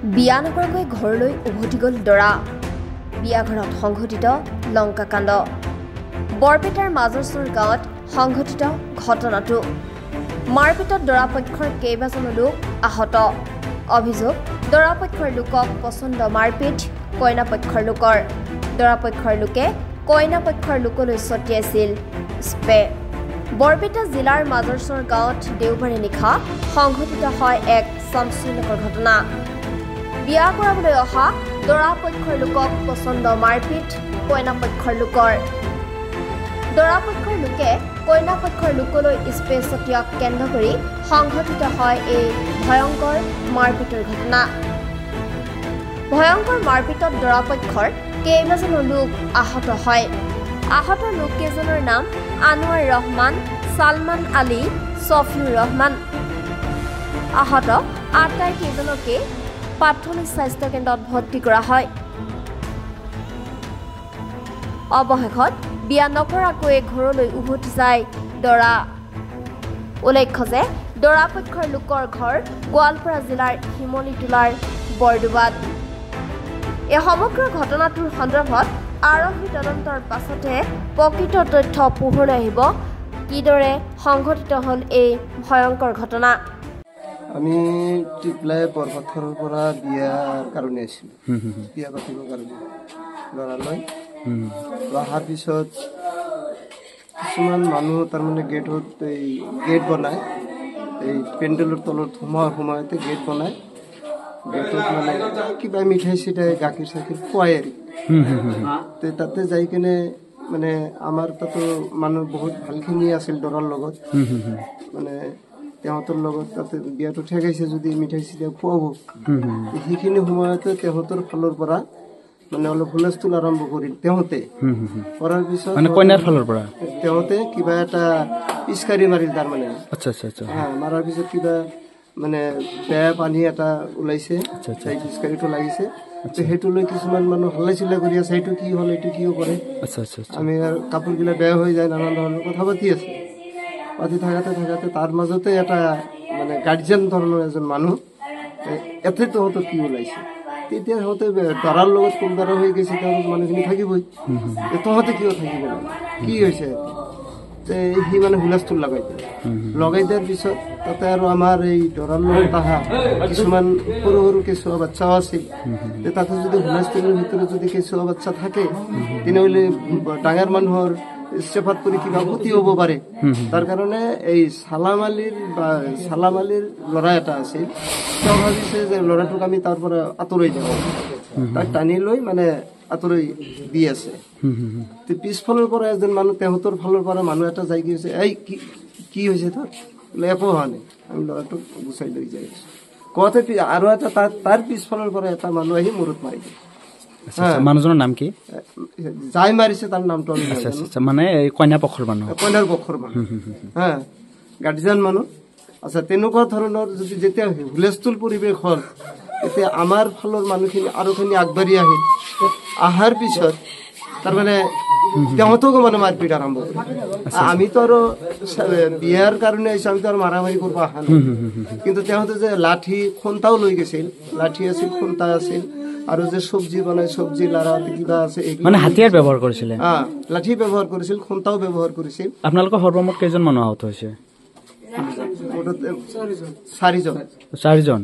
বিয়া নকৰাকৈ ঘৰলৈ উভতি গ'ল দৰা বিয়া ঘৰত সংঘটিত লংকাকাণ্ড বৰপেটাৰ মাজৰচৰ গাঁৱত সংঘটিত ঘটনাটো মাৰপিটত দৰা পক্ষৰ কেইবাজনো লোক আহত অভিযোগ দৰা পক্ষৰ লোকক পছন্দ মাৰপিট কইনা পক্ষৰ লোকৰ দৰা পক্ষৰ লোকে কইনা পক্ষৰ লোকলৈ ছটিয়াইছিল স্প্ৰে বৰপেটা জিলাৰ মাজৰচৰ গাঁৱত দেওবাৰে নিশা সংঘটিত হয় এক চাঞ্চল্যকৰ ঘটনা বিয়া কৰাবলৈ অহা দৰা পক্ষৰ লোকক পছন্দ মাৰপিট কইনা পক্ষৰ লোকৰ দৰা পক্ষৰ লোকে কইনা পক্ষৰ লোকলৈ স্প্ৰে ছটিয়াক কেন্দ্ৰ কৰি সংঘটিত হয় এই ভয়ংকৰ মাৰপিটৰ ঘটনা ভয়ংকৰ মাৰপিটত দৰা পক্ষৰ কেইবাজনো লোক আহত হয় আহত লোককেইজনৰ নাম আনোৱাৰ ৰহমান সালমান আলী ছফিউৰ ৰহমান আহত আটাইকেইজনকে প্ৰাথমিক স্বাস্থ্য কেন্দ্ৰত ভৰ্তি কৰা হয় অৱশেষত বিয়া নকৰাকৈ ঘৰলৈ উভতি যায় দৰা উল্লেখ্য যে দৰা পক্ষৰ লোকৰ ঘৰ গোৱালপাৰা জিলাৰ শিমলীটোলাৰ বৰডুবাত এই সমগ্ৰ ঘটনাটোৰ সন্দৰ্ভত আৰক্ষী তদন্তৰ পাছতে প্ৰকৃত তথ্য পোহৰলৈ আহিব কিদৰে সংঘটিত হ'ল এই ভয়ংকৰ ঘটনা আমি টিপলাই পৰ্বতখনৰ পৰা বিয়াৰ কাৰণে আহিছিলোঁ বিয়া পাতিবৰ কাৰণে ল'ৰালৈ অহাৰ পিছত কিছুমান মানুহ তাৰমানে গেটত এই গেট বনায় এই পেণ্ডেলৰ তলত সোমোৱাৰ সময়তে গেট বনায় গেটত মানে কিবা মিঠাই চিঠাই গাখীৰ চাখীৰ খুৱাই আৰু তাতে যাই কিনে মানে আমাৰ তাতো মানুহ বহুত ভালখিনি আছিল দৰাৰ লগত মানে তেহঁতৰ লগত তাতে বিয়াটো ঠেকাইছে যদি মিঠাই চিঠাই খুৱাব সেইখিনি সময়তে তেহঁতৰ ফালৰ পৰা মানে অলপ হুলস্থুল আৰম্ভ কৰিল তেহঁতে কৰাৰ পিছত মানে কইনাৰ ফালৰ পৰা তেহঁতে কিবা এটা পিচকাৰি মাৰিল তাৰমানে মাৰাৰ পিছত কিবা মানে বেয়া পানী এটা ওলাইছে সেই পিচকাৰিটো লাগিছে সেইটো লৈ কিছুমান মানুহ হল্লা চিল্লা কৰি আছে সেইটো কি হ'ল এইটো কিয় কৰে আমি কাপোৰবিলাক বেয়া হৈ যায় নানান ধৰণৰ কথা পাতি আছে পাতি থাকাতে তাৰ মাজতে এটা মানে গাৰ্জিয়ান ধৰণৰ এজন মানুহ এতে তহঁতৰ কি ওলাইছে তেতিয়া সিহঁতে দৰাৰ লগত কোনবাৰা হৈ গৈছে তেওঁলোক মানুহখিনি থাকিবই তহঁতে কিয় থাকিব কি হৈছে সি মানে হুলস্থুল লগাই দিয়াৰ পিছত তাতে আৰু আমাৰ এই দৰাৰ লগত অহা কিছুমান সৰু সৰু কেঁচুৱা বাচ্চাও আছিল তাতে যদি হুলস্থুলৰ ভিতৰত যদি কেঁচুৱা বাচ্চা থাকে তেনেহ'লে ডাঙৰ মানুহৰ চেফাত কৰি কিবা ক্ষতি হ'ব পাৰে তাৰ কাৰণে এই চালাম আলিৰ ল'ৰা এটা আছিল তেওঁ ভাবিছে যে ল'ৰাটোক আমি তাৰ পৰা আঁতৰাই যাব তাক টানি লৈ মানে আঁতৰাই দি আছে পিছফালৰ পৰা এজন মানুহ তেহঁতৰ ফালৰ পৰা মানুহ এটা যাই গৈছে এই কি হৈছে তোৰ বোলে একো হোৱা নাই আমি ল'ৰাটোক গুচাই লৈ যাই আছো কওঁতে আৰু এটা তাৰ পিছফালৰ পৰা এটা মানুহ আহি মূৰত মাৰি দিয়ে মানুহজনৰ নাম কি যাই মাৰিছে তাৰ নামটো মানে কইনাৰ পক্ষৰ মানুহ হা গাৰ্জিয়ান মানুহ আচ্ছা তেনেকুৱা ধৰণৰ যদি যেতিয়া হুলস্থুল পৰিৱেশ হ'ল তেতিয়া আমাৰ ফালৰ মানুহখিনি আৰুখিনি আগবাঢ়ি আহিল অহাৰ পিছত তাৰমানে তেওঁতকো মানে মাৰপিট আৰম্ভ কৰে আমিতো আৰু বিয়াৰ কাৰণে আহিছোঁ আমিতো আৰু মাৰামাৰি কৰিব অহা নাই কিন্তু তেওঁতে যে লাঠি খন্তাও লৈ গৈছিল লাঠি আছিল খন্তা আছিল আৰু যে চব্জি বনাই চব্জি লাৰা কিবা আছে মানে হাতিয়াৰ ব্যৱহাৰ কৰিছিলে লাঠি ব্যৱহাৰ কৰিছিল খন্তাও ব্যৱহাৰ কৰিছিল আপোনালোকৰ সৰ্বমুঠ কেইজন মানুহ আহত হৈছে চাৰিজন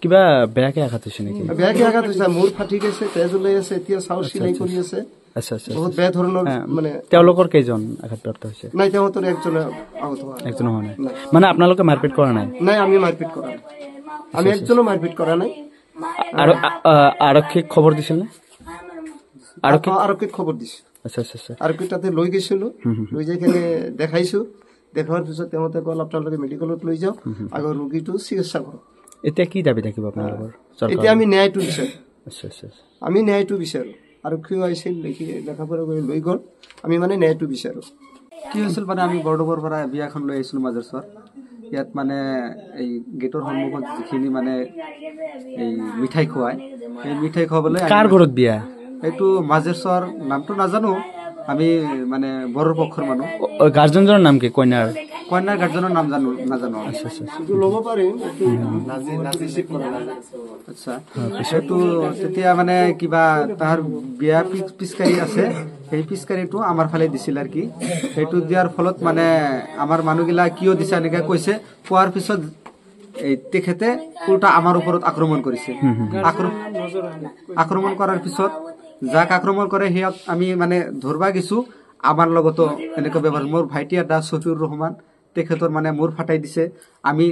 কিবা বেয়াকে আঘাত হৈছে নেকি বেয়াকে আঘাত হৈছে মূৰ ফাটি গৈছে তেজ ওলাই আছে এতিয়া চাউল চিলাই কৰি আছে বহুত বেয়া ধৰণৰ মানে তেওঁলোকৰ কেইজন আঘাতপ্ৰাপ্ত হৈছে নাই তেওঁলোকৰ একজনে আহত হোৱা নাই মানে আপোনালোকে মাৰপিট কৰা নাই নাই আমি মাৰপিট কৰা নাই আমি একজনো মাৰপিট কৰা নাই আৰু আৰক্ষীক খবৰ দিছিল নে আৰক্ষীক খবৰ দিছো আৰক্ষী তাতে লৈ গৈছিলো লৈ যাই কিনে দেখাইছো দেখাৰ পিছত তেওঁলোকে ক'ল আপোনালোকে মেডিকেলত লৈ যাওক আগৰ ৰোগীটো চিকিৎসা কৰক এতিয়া কি দাবী থাকিব আপোনালোকৰ এতিয়া আমি ন্যায়টো বিচাৰো আমি ন্যায়টো বিচাৰো আৰক্ষীও আহিছিল দেখা পঢ়া কৰি লৈ গ'ল আমি মানে ন্যায়টো বিচাৰো কি হৈছিল মানে আমি বৰডুবৰ পৰা বিয়াখন লৈ আহিছিলোঁ মাজৰচৰ ইয়াত মানে এই গেটৰ সন্মুখত যিখিনি মানে এই মিঠাই খুৱায় সেই মিঠাই খুৱাবলৈ কাৰ ঘৰত বিয়া এইটো মাজৰচৰ নামটো নাজানো আমি মানে বড়ৰ পক্ষৰ মানুহ গাৰ্জেনজনৰ নাম কি কইনাৰ কন্যাৰ গাৰ্জেনৰ নাম নাজানো আচ্ছা আচ্ছা কিন্তু ল'ব পাৰিম নাজি ৰিচিভ কৰা নাযায় আচ্ছা সেইটো তেতিয়া মানে কিবা তাৰ বিয়া পিছকাৰী আছে সেই পিছকাৰীটো আমাৰ ফালে দিছিল আৰু কি সেইটো দিয়াৰ ফলত মানে আমাৰ মানুহগিলা কিয় দিছে এনেকৈ কৈছে কোৱাৰ পিছত এই তেখেতে উল্টা আমাৰ ওপৰত আক্ৰমণ কৰিছে আক্ৰমণ কৰাৰ পিছত যাক আক্ৰমণ কৰে সিয়াক আমি মানে ধৰবা গেছো আমাৰ লগতো এনেকুৱা ব্যৱহাৰ মোৰ ভাইটি এটা ছফিউৰ ৰহমান তেখেতৰ মানে মূৰ ফাটাই দিছে আমি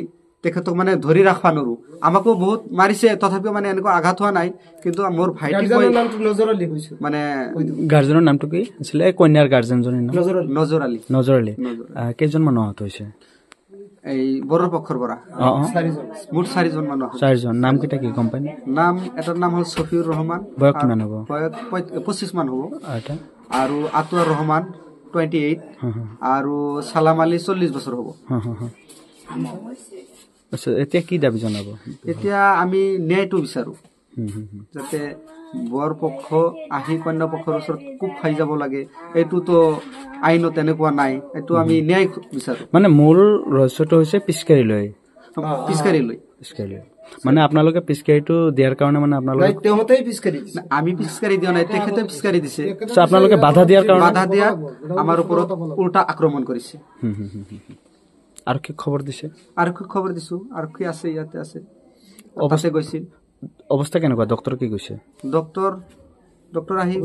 তেখেতক মানে ধৰি ৰাখবা নোৱাৰো আমাকো বহুত মাৰিছে তথাপিও মানে এনেকুৱা আঘাত হোৱা নাই কিন্তু মোৰ ভাইটি মানে গাৰ্জেনৰ নামটো কি আছিলে কন্যাৰ গাৰ্জেনজনৰ নাম নজৰ আলী কেইজন মানুহ আহত হৈছে এই বড়ৰ পক্ষৰ পৰা মুঠ 4জন মানুহ 4জন নাম কেইটা কি গম পাই নাম এটাৰ নাম হ'ল ছফিউৰ ৰহমান বয়স কিমান হ'ব বয়স 25 মান হ'ব এটা আৰু আতুৱাৰ ৰহমান 28 আৰু সালাম আলী 40 বছৰ হ'ব আচ্ছা এতিয়া কি দাবী জনাব এতিয়া আমি ন্যায়টো বিচাৰো যাতে বৰ পক্ষ আহি কন্যা পক্ষৰ ওচৰত খুব খাই যাব লাগে এইটোতো আইনত তেনেকুৱা নাই এইটো আমি ন্যায় বিচাৰো মানে মূল ৰহস্যটো হৈছে পিছকাৰী লৈ মানে আপোনালোকে পিছকাৰীটো দিয়াৰ কাৰণে মানে আপোনালোকে আমি পিছকাৰী দিয়া নাই তেখেতে পিছকাৰী দিছে আপোনালোকে বাধা দিয়াৰ কাৰণে বাধা দিয়া আমাৰ ওপৰত উল্টা আক্ৰমণ কৰিছে আৰক্ষী খবৰ দিছে আৰক্ষীক খবৰ দিছো আৰক্ষী আছে ইয়াতে আছে অৱস্থা গৈছিল অৱস্থা কেনেকুৱা ডক্টৰ কি কৈছে ডক্টৰ আহি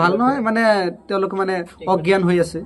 ভাল নহয় মানে তেওঁলোক মানে অজ্ঞান হৈ আছে